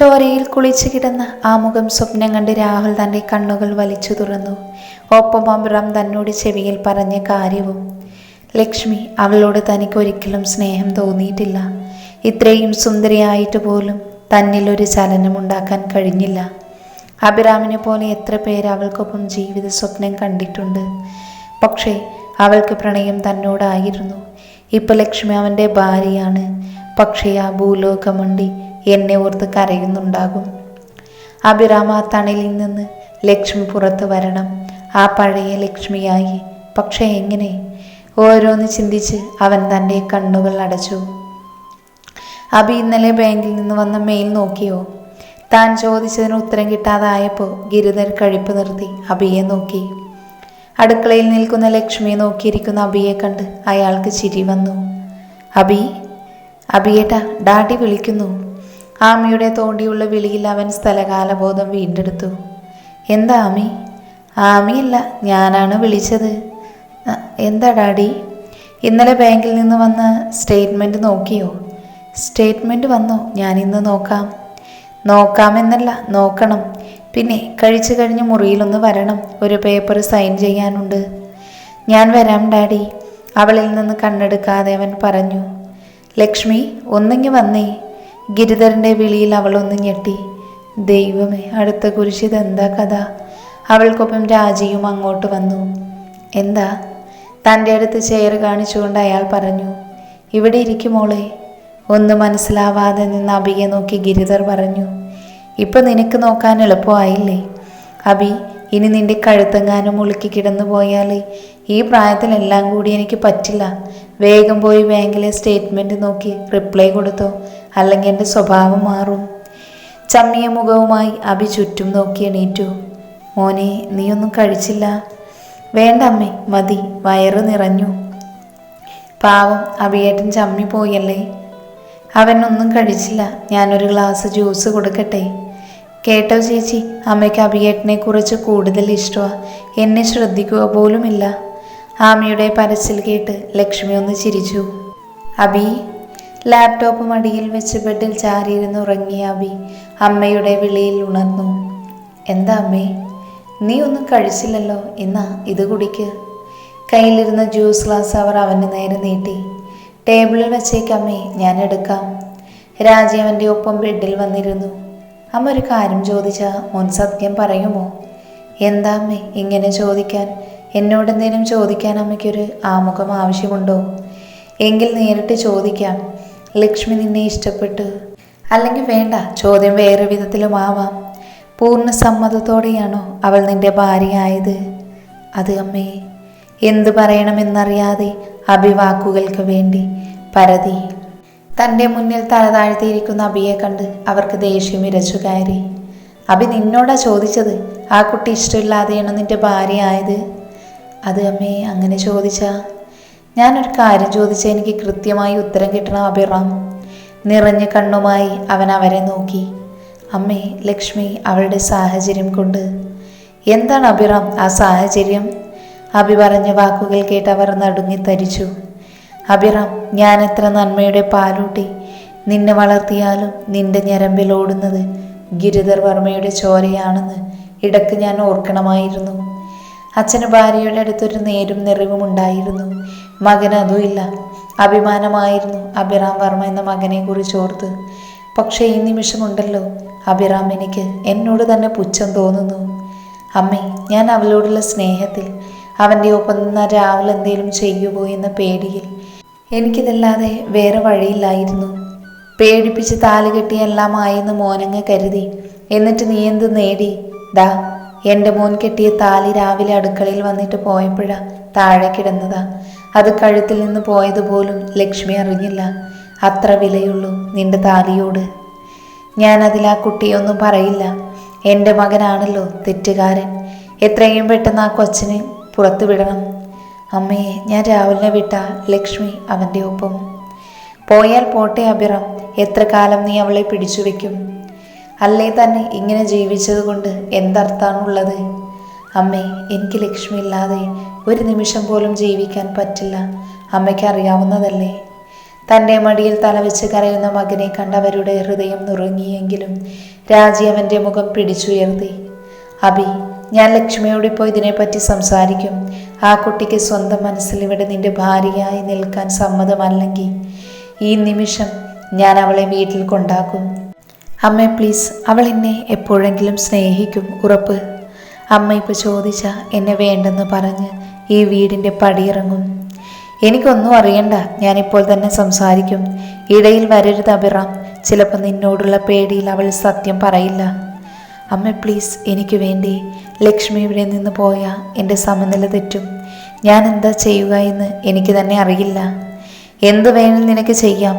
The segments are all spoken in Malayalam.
ചോരയിൽ കുളിച്ചു കിടന്ന ആ മുഖം സ്വപ്നം കണ്ട് രാഹുൽ തൻ്റെ കണ്ണുകൾ വലിച്ചു തുറന്നു. ഒപ്പം അബ്രാം തന്നോട് ചെവിയിൽ പറഞ്ഞ കാര്യവും. ലക്ഷ്മി അവളോട് തനിക്കൊരിക്കലും സ്നേഹം തോന്നിയിട്ടില്ല. ഇത്രയും സുന്ദരിയായിട്ട് പോലും തന്നിലൊരു ചലനമുണ്ടാക്കാൻ കഴിഞ്ഞില്ല. അഭിറാമിനെ പോലെ എത്ര പേര് അവൾക്കൊപ്പം ജീവിത സ്വപ്നം കണ്ടിട്ടുണ്ട്. പക്ഷേ അവൾക്ക് പ്രണയം തന്നോടായിരുന്നു. ഇപ്പം ലക്ഷ്മി അവൻ്റെ ഭാര്യയാണ്. പക്ഷേ ആ ഭൂലോകമണ്ടി എന്നെ ഓർത്ത് കരയുന്നുണ്ടാകും. അഭിറാം ആ തണലിൽ നിന്ന് ലക്ഷ്മി പുറത്തു വരണം, ആ പഴയ ലക്ഷ്മിയായി. പക്ഷേ എങ്ങനെ? ഓരോന്ന് ചിന്തിച്ച് അവൻ തൻ്റെ കണ്ണുകൾ അടച്ചു. അഭി ഇന്നലെ ബാങ്കിൽ നിന്ന് വന്ന മെയിൽ നോക്കിയോ? താൻ ചോദിച്ചതിന് ഉത്തരം കിട്ടാതായപ്പോൾ ഗിരിധർ കഴിപ്പ് നിർത്തി അഭിയെ നോക്കി. അടുക്കളയിൽ നിൽക്കുന്ന ലക്ഷ്മിയെ നോക്കിയിരിക്കുന്ന അഭിയെ കണ്ട് അയാൾക്ക് ചിരി വന്നു. അഭിയേട്ടാ, ഡാഡി വിളിക്കുന്നു. ആമിയുടെ തോണ്ടിയുള്ള വിളിയിൽ അവൻ സ്ഥലകാലബോധം വീണ്ടെടുത്തു. എന്താ ആമി? ആമിയല്ല, ഞാനാണ് വിളിച്ചത്. എന്താ ഡാഡി? ഇന്നലെ ബാങ്കിൽ നിന്ന് വന്ന സ്റ്റേറ്റ്മെൻറ്റ് നോക്കിയോ? സ്റ്റേറ്റ്മെൻറ്റ് വന്നോ? ഞാനിന്ന് നോക്കാം. നോക്കാമെന്നല്ല, നോക്കണം. പിന്നെ കഴിച്ചു കഴിഞ്ഞ് മുറിയിലൊന്ന് വരണം, ഒരു പേപ്പർ സൈൻ ചെയ്യാനുണ്ട്. ഞാൻ വരാം ഡാഡി, അവളിൽ നിന്ന് കണ്ണെടുക്കാതെ അവൻ പറഞ്ഞു. ലക്ഷ്മി, ഒന്നിങ്ങി വന്നേ. ഗിരിധരൻ്റെ വിളിയിൽ അവളൊന്ന് ഞെട്ടി. ദൈവമേ, അടുത്ത കുരിശ് ഇതെന്താ കഥ? അവൾക്കൊപ്പം രാജിയും അങ്ങോട്ട് വന്നു. എന്താ? തൻ്റെ അടുത്ത് ചെയർ കാണിച്ചുകൊണ്ട് അയാൾ പറഞ്ഞു. ഇവിടെ ഇരിക്കുമോളെ. ഒന്നും മനസ്സിലാവാതെ നിന്ന് അഭിയെ നോക്കി ഗിരിധർ പറഞ്ഞു. ഇപ്പം നിനക്ക് നോക്കാൻ എളുപ്പമായില്ലേ അഭി? ഇനി നിന്റെ കഴുത്തെങ്ങാനും മുളുക്കി കിടന്നു പോയാൽ ഈ പ്രായത്തിലെല്ലാം കൂടി എനിക്ക് പറ്റില്ല. വേഗം പോയി ബാങ്കിലെ സ്റ്റേറ്റ്മെൻറ്റ് നോക്കി റിപ്ലൈ കൊടുത്തോ, അല്ലെങ്കിൽ എൻ്റെ സ്വഭാവം മാറും. ചമ്മിയ മുഖവുമായി അഭി ചുറ്റും നോക്കി എണീറ്റു. മോനെ, നീയൊന്നും കഴിച്ചില്ല? വേണ്ട അമ്മേ, മതി, വയറ് നിറഞ്ഞു. പാവം അഭിയേട്ടൻ ചമ്മി പോയല്ലേ. അവനൊന്നും കഴിച്ചില്ല. ഞാനൊരു ഗ്ലാസ് ജ്യൂസ് കൊടുക്കട്ടെ? കേട്ടോ ചേച്ചി, അമ്മയ്ക്ക് അഭിയേട്ടനെ കുറിച്ച് കൂടുതൽ ഇഷ്ടമാണ്. എന്നെ ശ്രദ്ധിക്കുക പോലുമില്ല. ആമിയുടെ പരച്ചിൽ കേട്ട് ലക്ഷ്മി ഒന്ന് ചിരിച്ചു. അഭി. ലാപ്ടോപ്പ് മടിയിൽ വെച്ച് ബെഡിൽ ചാരിയിരുന്ന് ഉറങ്ങിയ അഭി അമ്മയുടെ വിളിയിൽ ഉണർന്നു. എന്താ അമ്മേ? നീ ഒന്നും കഴിച്ചില്ലല്ലോ, എന്നാ ഇത് കുടിക്ക്. കയ്യിലിരുന്ന ജ്യൂസ് ഗ്ലാസ് അവർ അവന് നേരെ നീട്ടി. ടേബിളിൽ വെച്ചേക്കമ്മേ, ഞാൻ എടുക്കാം. രാജീവൻ്റെ ഒപ്പം ബെഡിൽ വന്നിരുന്നു. അമ്മ ഒരു കാര്യം ചോദിച്ചാൽ മോൻ സത്യം പറയുമോ? എന്താ അമ്മേ ഇങ്ങനെ ചോദിക്കാൻ? എന്നോടെന്തേലും ചോദിക്കാൻ അമ്മയ്ക്കൊരു ആമുഖം ആവശ്യമുണ്ടോ? എങ്കിൽ നേരിട്ട് ചോദിക്കാം. ലക്ഷ്മി നിന്നെ ഇഷ്ടപ്പെട്ടു? അല്ലെങ്കിൽ വേണ്ട, ചോദ്യം വേറെ വിധത്തിലും ആവാം. പൂർണ്ണ സമ്മതത്തോടെയാണോ അവൾ നിന്റെ ഭാര്യയായത്? അത് അമ്മേ. എന്തു പറയണമെന്നറിയാതെ അഭിവാക്കുകൾക്ക് വേണ്ടി പരതി. തൻ്റെ മുന്നിൽ തല താഴ്ത്തിയിരിക്കുന്ന അഭിയെ കണ്ട് അവർക്ക് ദേഷ്യം ഇരച്ചു കയറി. അഭി, നിന്നോടാ ചോദിച്ചത്. ആ കുട്ടി ഇഷ്ടമില്ലാതെയാണോ നിന്റെ ഭാര്യയായത്? അത് അമ്മേ, അങ്ങനെ ചോദിച്ചാ? ഞാനൊരു കാര്യം ചോദിച്ചാൽ എനിക്ക് കൃത്യമായി ഉത്തരം കിട്ടണം അഭിറാം. നിറഞ്ഞ കണ്ണുമായി അവൻ അവരെ നോക്കി. അമ്മേ, ലക്ഷ്മി അവളുടെ സാഹചര്യം കൊണ്ട്. എന്താണ് അഭിറാം ആ സാഹചര്യം? അഭി പറഞ്ഞ വാക്കുകൾ കേട്ട് അവർ നടുങ്ങി തരിച്ചു. അഭിറാം, ഞാൻ എത്ര നന്മയുടെ പാലൂട്ടി നിന്നെ വളർത്തിയാലും നിന്റെ ഞരമ്പിൽ ഓടുന്നത് ഗിരിധർ വർമ്മയുടെ ചോരയാണെന്ന് ഇടയ്ക്ക് ഞാൻ ഓർക്കണമായിരുന്നു. അച്ഛന് ഭാര്യയുടെ അടുത്തൊരു നേരും നിറവും ഉണ്ടായിരുന്നു. മകന് അതുമില്ല. അഭിമാനമായിരുന്നു അഭിറാം വർമ്മ എന്ന മകനെ കുറിച്ച് ഓർത്ത്. പക്ഷേ ഈ നിമിഷമുണ്ടല്ലോ അഭിറാം, എനിക്ക് എന്നോട് തന്നെ പുച്ഛം തോന്നുന്നു. അമ്മേ, ഞാൻ അവളോടുള്ള സ്നേഹത്തിൽ അവൻ്റെ ഒപ്പം നിന്ന രാവിലെ എന്തേലും ചെയ്യുമോ എന്ന പേടിയിൽ എനിക്കിതല്ലാതെ വേറെ വഴിയില്ലായിരുന്നു. പേടിപ്പിച്ച് താലി കെട്ടി എല്ലാം ആയെന്ന് മോനങ്ങ് കരുതി. എന്നിട്ട് നീ എന്ത് നേടി? ദാ എൻ്റെ മോൻ കെട്ടിയ താലി രാവിലെ അടുക്കളയിൽ വന്നിട്ട് പോയപ്പോഴാ താഴെ കിടന്നതാ. അത് കഴുത്തിൽ നിന്ന് പോയതുപോലും ലക്ഷ്മി അറിഞ്ഞില്ല. അത്ര വിലയുള്ളൂ നിന്റെ താലിയോട്. ഞാനതിൽ ആ കുട്ടിയൊന്നും പറയില്ല. എൻ്റെ മകനാണല്ലോ തെറ്റുകാരൻ. എത്രയും പെട്ടെന്ന് ആ കൊച്ചിനെ പുറത്തു വിടണം. അമ്മയെ, ഞാൻ രാവിലെ വിട്ട ലക്ഷ്മി അവൻ്റെ ഒപ്പം. പോയാൽ പോട്ടെ അഭിറാം, എത്ര കാലം നീ അവളെ പിടിച്ചു വയ്ക്കും? അല്ലേ തന്നെ ഇങ്ങനെ ജീവിച്ചത് കൊണ്ട് എന്തർത്ഥാണുള്ളത്? അമ്മേ, എനിക്ക് ലക്ഷ്മി ഇല്ലാതെ ഒരു നിമിഷം പോലും ജീവിക്കാൻ പറ്റില്ല. അമ്മയ്ക്ക് അറിയാവുന്നതല്ലേ. തൻ്റെ മടിയിൽ തലവെച്ച് കരയുന്ന മകനെ കണ്ടവരുടെ ഹൃദയം നുറുങ്ങിയെങ്കിലും രാജി അവൻ്റെ മുഖം പിടിച്ചുയർത്തി. അബി, ഞാൻ ലക്ഷ്മിയോട് ഇപ്പോൾ ഇതിനെപ്പറ്റി സംസാരിക്കും. ആ കുട്ടിക്ക് സ്വന്തം മനസ്സിൽ ഇവിടെ നിന്റെ ഭാര്യയായി നിൽക്കാൻ സമ്മതമല്ലെങ്കിൽ ഈ നിമിഷം ഞാൻ അവളെ വീട്ടിൽ കൊണ്ടാക്കും. അമ്മേ പ്ലീസ്, അവൾ എന്നെ എപ്പോഴെങ്കിലും സ്നേഹിക്കും, ഉറപ്പ്. അമ്മ ഇപ്പോൾ ചോദിച്ച എന്നെ വേണ്ടെന്ന് പറഞ്ഞ് ഈ വീടിൻ്റെ പടിയിറങ്ങും. എനിക്കൊന്നും അറിയണ്ട, ഞാനിപ്പോൾ തന്നെ സംസാരിക്കും. ഇടയിൽ വരരുത് അഭിറാം. ചിലപ്പോൾ നിന്നോടുള്ള പേടിയിൽ അവൾ സത്യം പറയില്ല. അമ്മ പ്ലീസ്, എനിക്ക് വേണ്ടി. ലക്ഷ്മി ഇവിടെ നിന്ന് പോയാൽ എൻ്റെ സമനില തെറ്റും. ഞാൻ എന്താ ചെയ്യുക എന്ന് എനിക്ക് തന്നെ അറിയില്ല. എന്ത് വേണം നിനക്ക് ചെയ്യാം.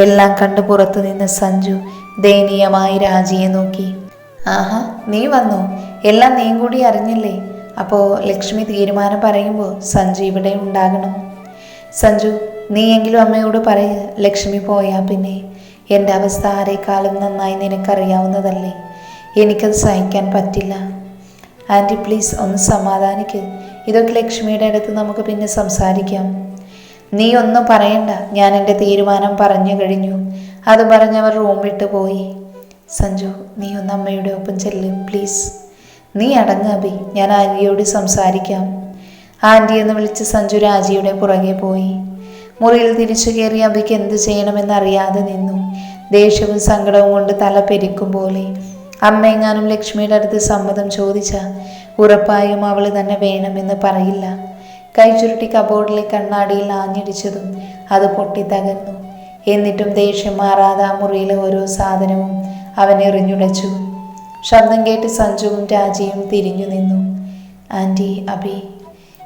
എല്ലാം കണ്ട് പുറത്തു നിന്ന് സഞ്ജു ദയനീയമായി രാജിയെ നോക്കി. ആഹാ, നീ വന്നു. എല്ലാം നീ കൂടി അറിഞ്ഞില്ലേ? അപ്പോൾ ലക്ഷ്മി തീരുമാനം പറയുമ്പോൾ സഞ്ജു ഇവിടെ ഉണ്ടാകണം. സഞ്ജു, നീയെങ്കിലും അമ്മയോട് പറയ, ലക്ഷ്മി പോയാൽ പിന്നെ എൻ്റെ അവസ്ഥ ആരെക്കാളും നന്നായി നിനക്കറിയാവുന്നതല്ലേ. എനിക്കത് സഹിക്കാൻ പറ്റില്ല. ആൻറ്റി പ്ലീസ് ഒന്ന് സമാധാനിക്ക്. ഇതൊക്കെ ലക്ഷ്മിയുടെ അടുത്ത് നമുക്ക് പിന്നെ സംസാരിക്കാം. നീ ഒന്നും പറയണ്ട, ഞാൻ എൻ്റെ തീരുമാനം പറഞ്ഞു കഴിഞ്ഞു. അത് പറഞ്ഞവർ റൂം വിട്ട് പോയി. സഞ്ജു, നീ ഒന്ന് അമ്മയുടെ ഒപ്പം ചെല്ലും പ്ലീസ്. നീ അടങ്ങ് അബി, ഞാൻ ആൻറ്റിയോട് സംസാരിക്കാം. ആൻറ്റി എന്ന് വിളിച്ച് സഞ്ജു രാജിയുടെ പുറകെ പോയി. മുറിയിൽ തിരിച്ചു കയറി അബിക്ക് എന്ത് ചെയ്യണമെന്നറിയാതെ നിന്നു. ദേഷ്യവും സങ്കടവും കൊണ്ട് തല പെരിക്കും പോലെ. അമ്മയെങ്ങാനും ലക്ഷ്മിയുടെ അടുത്ത് സമ്മതം ചോദിച്ചാൽ ഉറപ്പായും അവൾ തന്നെ വേണമെന്ന് പറയില്ല. കൈ ചുരുട്ടി കബോർഡിലെ കണ്ണാടിയിൽ ആഞ്ഞിടിച്ചതും അത് പൊട്ടി തകർന്നു. എന്നിട്ടും ദേഷ്യം മാറാതെ ആ മുറിയിലെ ഓരോ സാധനവും അവൻ എറിഞ്ഞുടച്ചു. ശബ്ദം കേട്ട് സഞ്ജുവും രാജിയും തിരിഞ്ഞു നിന്നു. ആൻറ്റി, അബി.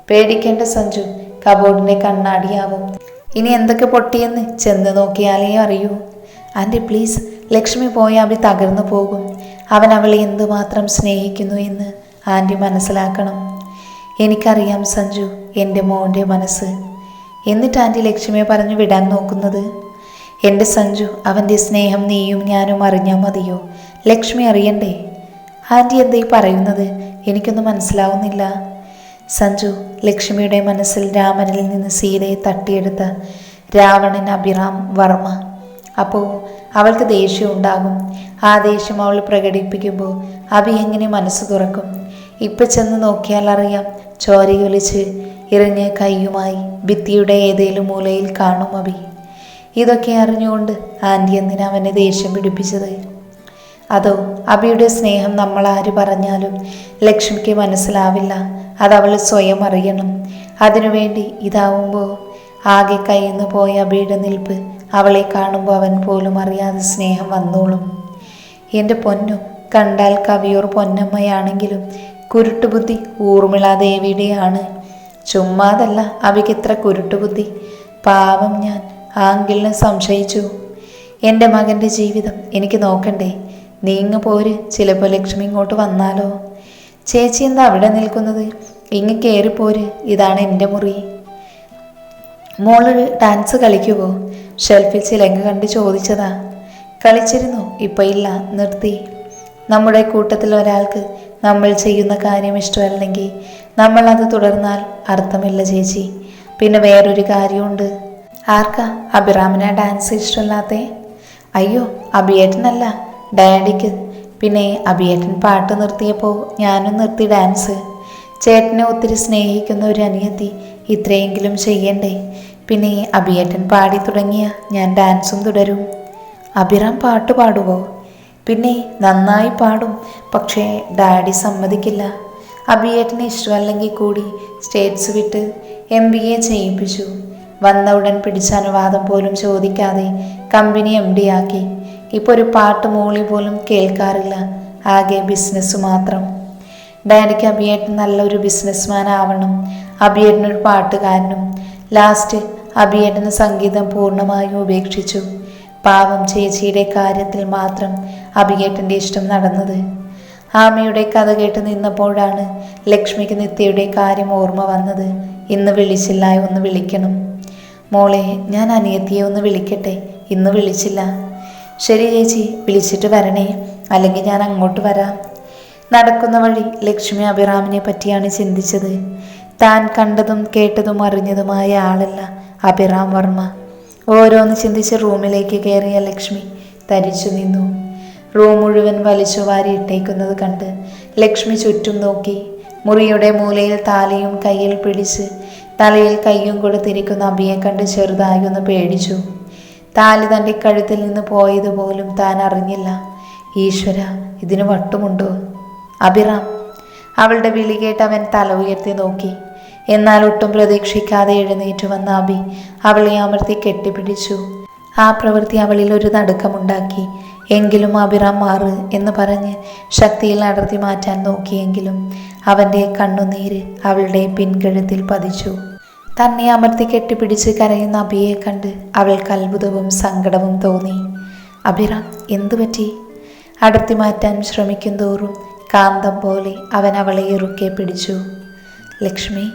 പേടിക്കേണ്ട സഞ്ജു, കബോർഡിൻ്റെ കണ്ണാടിയാവും. ഇനി എന്തൊക്കെ പൊട്ടിയെന്ന് ചെന്ന് നോക്കിയാലേ അറിയൂ. ആൻറ്റി പ്ലീസ്, ലക്ഷ്മി പോയ അബി തകർന്നു പോകും. അവൻ അവളെ എന്തുമാത്രം സ്നേഹിക്കുന്നു എന്ന് ആൻറ്റി മനസ്സിലാക്കണം. എനിക്കറിയാം സഞ്ജു, എൻ്റെ മോൻ്റെ മനസ്സ്. എന്നിട്ട് ആൻറ്റി ലക്ഷ്മിയെ പറഞ്ഞു വിടാൻ നോക്കുന്നത്? എൻ്റെ സഞ്ജു, അവൻ്റെ സ്നേഹം നീയും ഞാനും അറിഞ്ഞാൽ മതിയോ? ലക്ഷ്മി അറിയണ്ടേ? ആൻറ്റി എന്തായി പറയുന്നത്? എനിക്കൊന്നും മനസ്സിലാവുന്നില്ല. സഞ്ജു, ലക്ഷ്മിയുടെ മനസ്സിൽ രാമനിൽ നിന്ന് സീതയെ തട്ടിയെടുത്ത രാവണൻ അഭിറാം വർമ്മ. അപ്പോൾ അവൾക്ക് ദേഷ്യം ഉണ്ടാകും. ആ ദേഷ്യം അവൾ പ്രകടിപ്പിക്കുമ്പോൾ അബി എങ്ങനെ മനസ്സ് തുറക്കും? ഇപ്പം ചെന്ന് നോക്കിയാൽ അറിയാം. ചോരയൊലിച്ച് ഇറങ്ങിയ കൈയുമായി ഭിത്തിയുടെ ഏതേലും മൂലയിൽ കാണും അബി. ഇതൊക്കെ അറിഞ്ഞുകൊണ്ട് ആൻറ്റി എന്തിനാ അവനെ ദേഷ്യം പിടിപ്പിച്ചത്? അതോ അബിയുടെ സ്നേഹം നമ്മളാര് പറഞ്ഞാലും ലക്ഷ്മിക്ക് മനസ്സിലാവില്ല. അതവൾ സ്വയം അറിയണം. അതിനുവേണ്ടി ഇതാവുമ്പോൾ ആകെ കയ്യിന്ന് പോയ അബിയുടെ നിൽപ്പ് അവളെ കാണുമ്പോൾ അവൻ പോലും അറിയാതെ സ്നേഹം വന്നോളും. എൻ്റെ പൊന്നു, കണ്ടാൽ കവിയൂർ പൊന്നമ്മയാണെങ്കിലും കുരുട്ടുബുദ്ധി ഊർമിളാദേവിയുടെയാണ്. ചുമ്മാതല്ല അബിക്ക് ഇത്ര കുരുട്ടുബുദ്ധി. പാവം, ഞാൻ ആങ്കിളിനെ സംശയിച്ചു. എൻ്റെ മകൻ്റെ ജീവിതം എനിക്ക് നോക്കണ്ടേ? നീങ്ങ് പോര്, ചിലപ്പോൾ ലക്ഷ്മി ഇങ്ങോട്ട് വന്നാലോ? ചേച്ചി എന്താ അവിടെ നിൽക്കുന്നത്? ഇങ്ങ് കയറിപ്പോര്, ഇതാണ് എൻ്റെ മുറി. മോള് ഡാൻസ് കളിക്കുമോ? ഷെൽഫിൽ ചിലങ്ക കണ്ട് ചോദിച്ചതാ. കളിച്ചിരുന്നു, ഇപ്പം ഇല്ല, നിർത്തി. നമ്മുടെ കൂട്ടത്തിൽ ഒരാൾക്ക് നമ്മൾ ചെയ്യുന്ന കാര്യം ഇഷ്ടമല്ലെങ്കിൽ നമ്മൾ അത് തുടർന്നാൽ അർത്ഥമില്ല ചേച്ചി. പിന്നെ വേറൊരു കാര്യമുണ്ട്. ആർക്കാ? അഭിറാമിനെ ഡാൻസ് ഇഷ്ടമല്ലാത്തേ? അയ്യോ, അഭിയേട്ടനല്ല, ഡാഡിക്ക്. പിന്നെ അഭിയേട്ടൻ പാട്ട് നിർത്തിയപ്പോൾ ഞാനും നിർത്തി ഡാൻസ്. ചേട്ടനെ ഒത്തിരി സ്നേഹിക്കുന്ന ഒരു അനിയത്തി ഇത്രയെങ്കിലും ചെയ്യണ്ടേ? പിന്നെ അഭിയേട്ടൻ പാടി തുടങ്ങിയ ഞാൻ ഡാൻസും തുടരും. അഭിറാം പാട്ട് പാടുവോ? പിന്നെ നന്നായി പാടും, പക്ഷേ ഡാഡി സമ്മതിക്കില്ല. അഭിയേട്ടന് ഇഷ്ടമല്ലെങ്കിൽ കൂടി സ്റ്റേറ്റ്സ് വിട്ട് MBA ചെയ്യിപ്പിച്ചു. വന്ന ഉടൻ പിടിച്ച അനുവാദം പോലും ചോദിക്കാതെ കമ്പനി MD ആക്കി. ഇപ്പോൾ ഒരു പാട്ട് മൂളി പോലും കേൾക്കാറില്ല, ആകെ ബിസിനസ് മാത്രം. ഡാഡിക്ക് അഭിയേട്ടൻ നല്ലൊരു ബിസിനസ്മാൻ ആവണം, അഭിയേട്ടനൊരു പാട്ടുകാരനും. ലാസ്റ്റ് അഭിയേട്ടന് സംഗീതം പൂർണ്ണമായും ഉപേക്ഷിച്ചു. പാവം ചേച്ചിയുടെ കാര്യത്തിൽ മാത്രം അഭിയേട്ടൻ്റെ ഇഷ്ടം നടന്നത്. ആമയുടെ കഥ കേട്ട് നിന്നപ്പോഴാണ് ലക്ഷ്മിക്ക് നിത്യയുടെ കാര്യം ഓർമ്മ വന്നത്. ഇന്ന് വിളിച്ചില്ല, ഒന്ന് വിളിക്കണം. മോളെ, ഞാൻ അനിയത്തിയെ ഒന്ന് വിളിക്കട്ടെ? ഇന്ന് വിളിച്ചില്ല. ശരി ചേച്ചി, വിളിച്ചിട്ട് വരണേ, അല്ലെങ്കിൽ ഞാൻ അങ്ങോട്ട് വരാം. നടക്കുന്ന വഴി ലക്ഷ്മി അഭിറാമിനെ പറ്റിയാണ് ചിന്തിച്ചത്. താൻ കണ്ടതും കേട്ടതും അറിഞ്ഞതുമായ ആളല്ല അഭിറാം വർമ്മ. ഓരോന്ന് ചിന്തിച്ച് റൂമിലേക്ക് കയറിയ ലക്ഷ്മി തരിച്ചു നിന്നു. റൂം മുഴുവൻ വലിച്ചു വാരിയിട്ടേക്കുന്നത് കണ്ട് ലക്ഷ്മി ചുറ്റും നോക്കി. മുറിയുടെ മൂലയിൽ താലിയും കയ്യിൽ പിടിച്ച് തലയിൽ കയ്യും കൊടുത്തിരിക്കുന്ന അബിയെ കണ്ട് ചെറുതായി ഒന്ന് പേടിച്ചു. താലി തൻ്റെ കഴുത്തിൽ നിന്ന് പോയതുപോലും താൻ അറിഞ്ഞില്ല. ഈശ്വര, ഇതിന് വട്ടുമുണ്ടോ? അഭിറാം! അവളുടെ വിളി കേട്ട് അവൻ തല ഉയർത്തി നോക്കി. എന്നാൽ ഒട്ടും പ്രതീക്ഷിക്കാതെ എഴുന്നേറ്റ് വന്ന അബി അവളെ അമർത്തി കെട്ടിപ്പിടിച്ചു. ആ പ്രവൃത്തി അവളിൽ ഒരു നടുക്കമുണ്ടാക്കി. എങ്കിലും അഭിറാം മാറ് എന്ന് പറഞ്ഞ് ശക്തിയിൽ അടർത്തി മാറ്റാൻ നോക്കിയെങ്കിലും അവൻ്റെ കണ്ണുനീര് അവളുടെ പിൻകഴുത്തിൽ പതിച്ചു. തന്നെ അമർത്തി കെട്ടിപ്പിടിച്ച് കരയുന്ന അബിയെ കണ്ട് അവൾക്ക് അത്ഭുതവും സങ്കടവും തോന്നി. അഭിറാം, എന്തു പറ്റി? അടർത്തി മാറ്റാൻ ശ്രമിക്കും തോറും കാന്തം പോലെ അവൻ അവളെ ഇറുക്കെ പിടിച്ചു. ലക്ഷ്മി,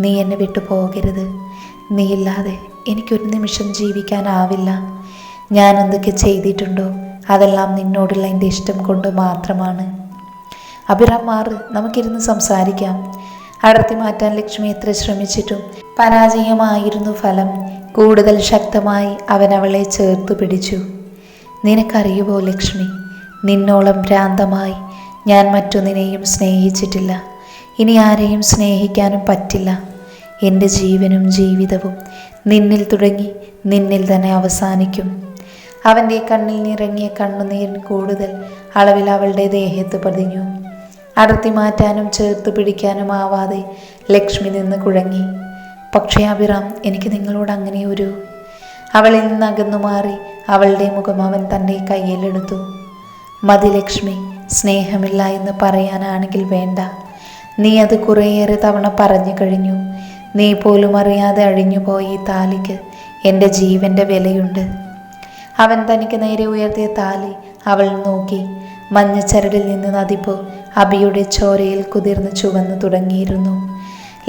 നീ എന്നെ വിട്ടു പോകരുത്. നീയില്ലാതെ എനിക്കൊരു നിമിഷം ജീവിക്കാനാവില്ല. ഞാൻ എന്തൊക്കെ ചെയ്തിട്ടുണ്ടോ അതെല്ലാം നിന്നോടുള്ള എൻ്റെ ഇഷ്ടം കൊണ്ട് മാത്രമാണ്. അഭിറാം, മാറ്, നമുക്കിരുന്ന് സംസാരിക്കാം. അടർത്തി മാറ്റാൻ ലക്ഷ്മി എത്ര ശ്രമിച്ചിട്ടും പരാജയമായിരുന്നു ഫലം. കൂടുതൽ ശക്തമായി അവൻ അവളെ ചേർത്ത് പിടിച്ചു. നിനക്കറിയുമോ ലക്ഷ്മി, നിന്നോളം ഭ്രാന്തമായി ഞാൻ മറ്റൊന്നിനെയും സ്നേഹിച്ചിട്ടില്ല. ഇനി ആരെയും സ്നേഹിക്കാനും പറ്റില്ല. എൻ്റെ ജീവനും ജീവിതവും നിന്നിൽ തുടങ്ങി നിന്നിൽ തന്നെ അവസാനിക്കും. അവൻ്റെ കണ്ണിൽ നിറങ്ങിയ കണ്ണുനീരിന് കൂടുതൽ അളവിൽ അവളുടെ ദേഹത്ത് പതിഞ്ഞു. അടർത്തി മാറ്റാനും ചേർത്ത് പിടിക്കാനും ആവാതെ ലക്ഷ്മി നിന്ന് കുഴങ്ങി. പക്ഷേ അഭിറാം, എനിക്ക് നിങ്ങളോട് അങ്ങനെ ഒരു... അവളിൽ നിന്ന് അകന്നു മാറി അവളുടെ മുഖം അവൻ തൻ്റെ കയ്യിലെടുത്തു. മതി ലക്ഷ്മി, സ്നേഹമില്ല എന്ന് പറയാനാണെങ്കിൽ വേണ്ട. നീ അത് കുറേയേറെ തവണ പറഞ്ഞു കഴിഞ്ഞു. നീ പോലും അറിയാതെ അഴിഞ്ഞുപോയ ഈ താലിക്ക് എൻ്റെ ജീവൻ്റെ വിലയുണ്ട്. അവൻ തനിക്ക് നേരെ ഉയർത്തിയ താലി അവൾ നോക്കി. മഞ്ഞച്ചരടിൽ നിന്ന് നദിപ്പോ അബിയുടെ ചോരയിൽ കുതിർന്ന് ചുവന്നു തുടങ്ങിയിരുന്നു.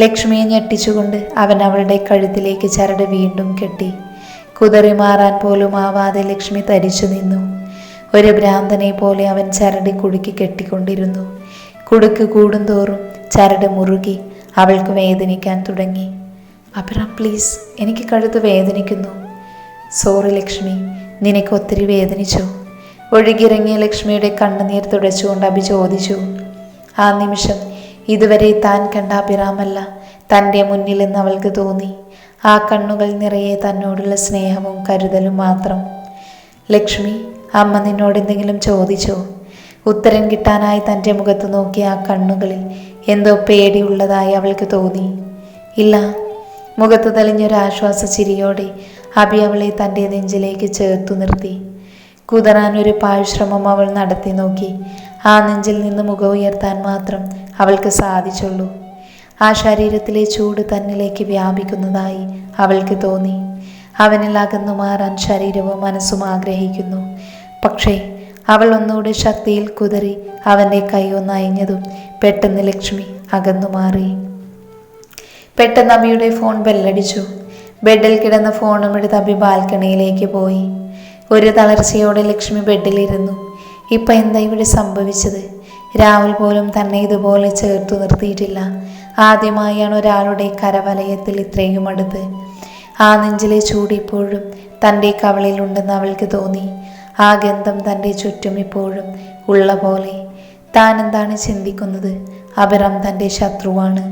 ലക്ഷ്മിയെ ഞെട്ടിച്ചുകൊണ്ട് അവൻ അവളുടെ കഴുത്തിലേക്ക് ചരട് വീണ്ടും കെട്ടി. കുതറി മാറാൻ പോലും ആവാതെ ലക്ഷ്മി തരിച്ചു നിന്നു. ഒരു ഭ്രാന്തനെ പോലെ അവൻ ചരട് കുടുക്കി കെട്ടിക്കൊണ്ടിരുന്നു. കുടുക്ക് കൂടുന്തോറും ചരട് മുറുകി അവൾക്ക് വേദനിക്കാൻ തുടങ്ങി. അഭിറാം, പ്ലീസ്, എനിക്ക് കഴുത്ത് വേദനിക്കുന്നു. സോറി ലക്ഷ്മി, നിനക്ക് ഒത്തിരി വേദനിച്ചോ? ഒഴുകിയിറങ്ങിയ ലക്ഷ്മിയുടെ കണ്ണുനീർ തുടച്ചുകൊണ്ട് അഭി ചോദിച്ചു. ആ നിമിഷം ഇതുവരെ താൻ കണ്ട അഭിറാമല്ല തൻ്റെ മുന്നിലെന്ന് അവൾക്ക് തോന്നി. ആ കണ്ണുകൾ നിറയെ തന്നോടുള്ള സ്നേഹവും കരുതലും മാത്രം. ലക്ഷ്മി, അമ്മ നിന്നോട് എന്തെങ്കിലും ചോദിച്ചോ? ഉത്തരം കിട്ടാനായി തൻ്റെ മുഖത്ത് നോക്കിയ ആ കണ്ണുകളിൽ എന്തോ പേടിയുള്ളതായി അവൾക്ക് തോന്നി. ഇല്ല. മുഖത്ത് തെളിഞ്ഞൊരാശ്വാസ ചിരിയോടെ അബി അവളെ തൻ്റെ നെഞ്ചിലേക്ക് ചേർത്തു നിർത്തി. കുതറാൻ ഒരു പാഴ്ശ്രമം അവൾ നടത്തി നോക്കി. ആ നെഞ്ചിൽ നിന്ന് മുഖം ഉയർത്താൻ മാത്രം അവൾക്ക് സാധിച്ചുള്ളൂ. ആ ശരീരത്തിലെ ചൂട് തന്നിലേക്ക് വ്യാപിക്കുന്നതായി അവൾക്ക് തോന്നി. അവനിൽ അകന്നു മാറാൻ ശരീരവും മനസ്സും ആഗ്രഹിക്കുന്നു. പക്ഷേ അവൾ ഒന്നുകൂടെ ശക്തിയിൽ കുതറി അവൻ്റെ കൈ ഒന്നയഞ്ഞതും പെട്ടെന്ന് ലക്ഷ്മി അകന്നു മാറി. പെട്ടെന്ന് അബിയുടെ ഫോൺ ബെല്ലടിച്ചു. ബെഡിൽ കിടന്ന ഫോണും എടുത്ത് അബി ബാൽക്കണിയിലേക്ക് പോയി. ഒരു തളർച്ചയോടെ ലക്ഷ്മി ബെഡിലിരുന്നു. ഇപ്പം എന്താ ഇവിടെ സംഭവിച്ചത്? രാഹുൽ പോലും തന്നെ ഇതുപോലെ ചേർത്തു നിർത്തിയിട്ടില്ല. ആദ്യമായാണ് ഒരാളുടെ കരവലയത്തിൽ ഇത്രയും അടുത്ത്. ആ നെഞ്ചിലെ ചൂടിപ്പോഴും തൻ്റെ കവളിലുണ്ടെന്ന് അവൾക്ക് തോന്നി. ആ ഗന്ധം തൻ്റെ ചുറ്റും ഇപ്പോഴും ഉള്ള പോലെ. താൻ എന്താണ് ചിന്തിക്കുന്നത്? അഭിറാം തൻ്റെ ശത്രുവാണ്.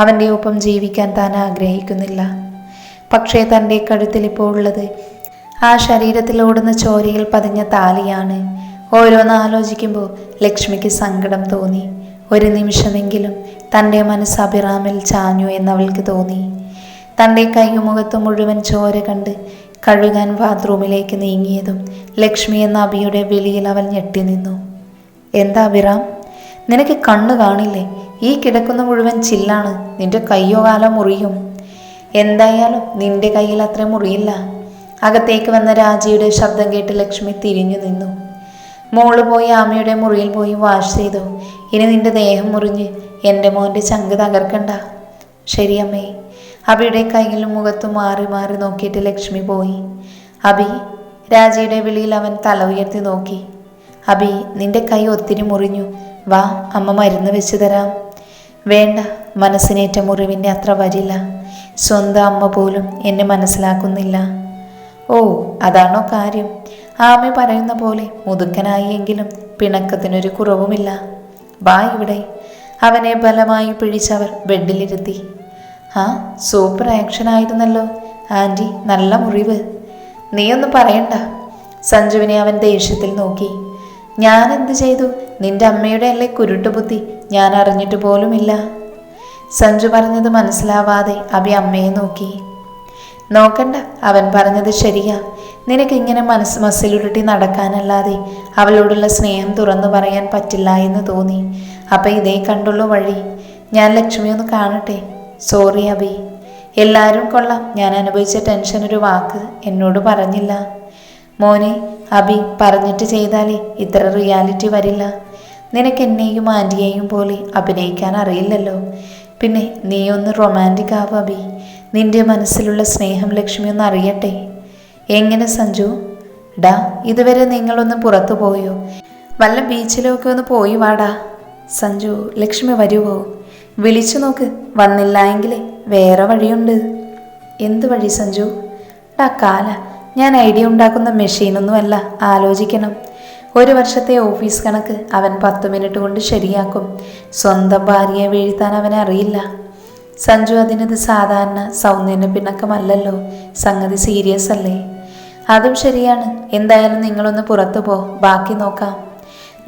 അവൻ്റെ ഒപ്പം ജീവിക്കാൻ താൻ ആഗ്രഹിക്കുന്നില്ല. പക്ഷേ തൻ്റെ കഴുത്തിൽ ഇപ്പോൾ ഉള്ളത് ആ ശരീരത്തിൽ ഓടുന്ന ചോരയിൽ പതിഞ്ഞ താലിയാണ്. ഓരോന്ന് ആലോചിക്കുമ്പോൾ ലക്ഷ്മിക്ക് സങ്കടം തോന്നി. ഒരു നിമിഷമെങ്കിലും തൻ്റെ മനസ്സ് അഭിറാമിൽ ചാഞ്ഞു എന്നവൾക്ക് തോന്നി. തൻ്റെ കൈയും മുഖത്തും മുഴുവൻ ചോര കണ്ട് കഴുകാൻ ബാത്റൂമിലേക്ക് നീങ്ങിയതും ലക്ഷ്മി എന്ന അബിയുടെ വിളിയിൽ അവൾ ഞെട്ടി നിന്നു. എന്താ അഭിറാം, നിനക്ക് കണ്ണ് കാണില്ലേ? ഈ കിടക്കുന്ന മുഴുവൻ ചില്ലാണ്. നിന്റെ കയ്യോ കാലോ മുറിയും. എന്തായാലും നിന്റെ കയ്യിൽ അത്ര മുറിയില്ല. അകത്തേക്ക് വന്ന രാജിയുടെ ശബ്ദം കേട്ട് ലക്ഷ്മി തിരിഞ്ഞു നിന്നു. മോള് പോയി ആമയുടെ മുറിയിൽ പോയി വാഷ് ചെയ്തോ. ഇനി നിന്റെ ദേഹം മുറിഞ്ഞ് എൻ്റെ മോൻ്റെ ചങ്ക് തകർക്കണ്ട. ശരിയമ്മേ. അബിയുടെ കയ്യിലും മുഖത്തും മാറി മാറി നോക്കിയിട്ട് ലക്ഷ്മി പോയി. അബി, രാജിയുടെ വിളിയിൽ അവൻ തല ഉയർത്തി നോക്കി. അബി, നിന്റെ കൈ ഒത്തിരി മുറിഞ്ഞു. വാ, അമ്മ മരുന്ന് വെച്ച് തരാം. വേണ്ട, മനസ്സിനേറ്റ മുറിവിൻ്റെ അത്ര വരില്ല. സ്വന്തം അമ്മ പോലും എന്നെ മനസ്സിലാക്കുന്നില്ല. ഓ, അതാണോ കാര്യം? ആമി പറയുന്ന പോലെ മുതുക്കനായി എങ്കിലും പിണക്കത്തിനൊരു കുറവുമില്ല. ബാ ഇവിടെ. അവനെ ബലമായി പിടിച്ചവർ ബെഡിലിരുത്തി. ആ, സൂപ്പർ ആക്ഷൻ ആയിരുന്നല്ലോ ആൻറ്റി, നല്ല മുറിവ്. നീയൊന്നും പറയണ്ട. സഞ്ജുവിനെ അവൻ ദേഷ്യത്തിൽ നോക്കി. ഞാൻ എന്ത് ചെയ്തു? നിന്റെ അമ്മയുടെ അല്ലേ കുരുട്ടുബുദ്ധി, ഞാൻ അറിഞ്ഞിട്ട് പോലുമില്ല. സഞ്ജു പറഞ്ഞത് മനസ്സിലാവാതെ അഭി അമ്മയെ നോക്കി. നോക്കണ്ട, അവൻ പറഞ്ഞത് ശരിയാ. നിനക്കിങ്ങനെ മസിലുരുട്ടി നടക്കാനല്ലാതെ അവളോടുള്ള സ്നേഹം തുറന്നു പറയാൻ പറ്റില്ല എന്ന് തോന്നി. അപ്പം ഇതേ കണ്ടുള്ളൂ വഴി. ഞാൻ ലക്ഷ്മി ഒന്ന് കാണട്ടെ. സോറി അഭി. എല്ലാവരും കൊള്ളാം, ഞാൻ അനുഭവിച്ച ടെൻഷൻ ഒരു വാക്ക് എന്നോട് പറഞ്ഞില്ല. മോനെ, അഭി പറഞ്ഞിട്ട് ചെയ്താലേ ഇത്ര റിയാലിറ്റി വരില്ല. നിനക്ക് എന്നെയും ആൻറ്റിയെയും പോലെ അഭിനയിക്കാൻ അറിയില്ലല്ലോ. പിന്നെ നീ ഒന്ന് റൊമാൻറ്റിക് ആവും അഭി. നിന്റെ മനസ്സിലുള്ള സ്നേഹം ലക്ഷ്മി ഒന്ന് അറിയട്ടെ. എങ്ങനെ സഞ്ജു? ഡാ, ഇതുവരെ നിങ്ങളൊന്ന് പുറത്തു പോയോ? വല്ല ബീച്ചിലൊക്കെ ഒന്ന് പോയി വാടാ. സഞ്ജു, ലക്ഷ്മി വരുവോ? വിളിച്ചു നോക്ക്. വന്നില്ല എങ്കിലേ വേറെ വഴിയുണ്ട്. എന്ത് വഴി സഞ്ജു? ഡാ കാല, ഞാൻ ഐഡിയ ഉണ്ടാക്കുന്ന മെഷീനൊന്നുമല്ല, ആലോചിക്കണം. 1 വർഷത്തെ ഓഫീസ് കണക്ക് അവൻ 10 മിനിറ്റ് കൊണ്ട് ശരിയാക്കും. സ്വന്തം ഭാര്യയെ വീഴ്ത്താൻ അവനെ അറിയില്ല. സഞ്ജു, അതിനത് സാധാരണ സൗന്ദര്യ പിണക്കമല്ലല്ലോ, സംഗതി സീരിയസ് അല്ലേ? അതും ശരിയാണ്. എന്തായാലും നിങ്ങളൊന്ന് പുറത്തു പോ, ബാക്കി നോക്കാം.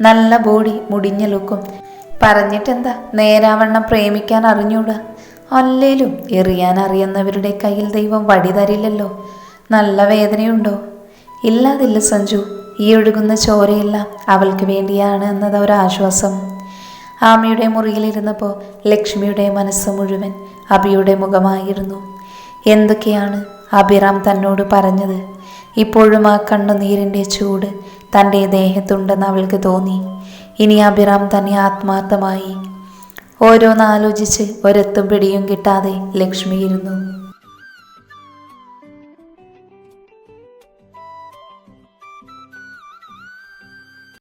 നല്ല ബോഡി, മുടിഞ്ഞ ലുക്കും. പറഞ്ഞിട്ടെന്താ, നേരാവണ്ണം പ്രേമിക്കാൻ അറിഞ്ഞൂടാ. അല്ലേലും എറിയാൻ അറിയുന്നവരുടെ കയ്യിൽ ദൈവം വടി തരില്ലല്ലോ. നല്ല വേദനയുണ്ടോ? ഇല്ലാതില്ല സഞ്ജു. ഈ ഒഴുകുന്ന ചോരയെല്ലാം അവൾക്ക് വേണ്ടിയാണ് എന്നത് ഒരാശ്വാസം. ആമയുടെ മുറിയിലിരുന്നപ്പോൾ ലക്ഷ്മിയുടെ മനസ്സ് മുഴുവൻ അഭിയുടെ മുഖമായിരുന്നു. എന്തൊക്കെയാണ് അഭിറാം തന്നോട് പറഞ്ഞത്? ഇപ്പോഴും ആ കണ്ണുനീരിൻ്റെ ചൂട് തൻ്റെ ദേഹത്തുണ്ടെന്ന് അവൾക്ക് തോന്നി. ഇനി അഭിറാം തന്നെ ആത്മാർത്ഥമായി. ഓരോന്നാലോചിച്ച് ഒരെത്തും പിടിയും കിട്ടാതെ ലക്ഷ്മി ഇരുന്നു.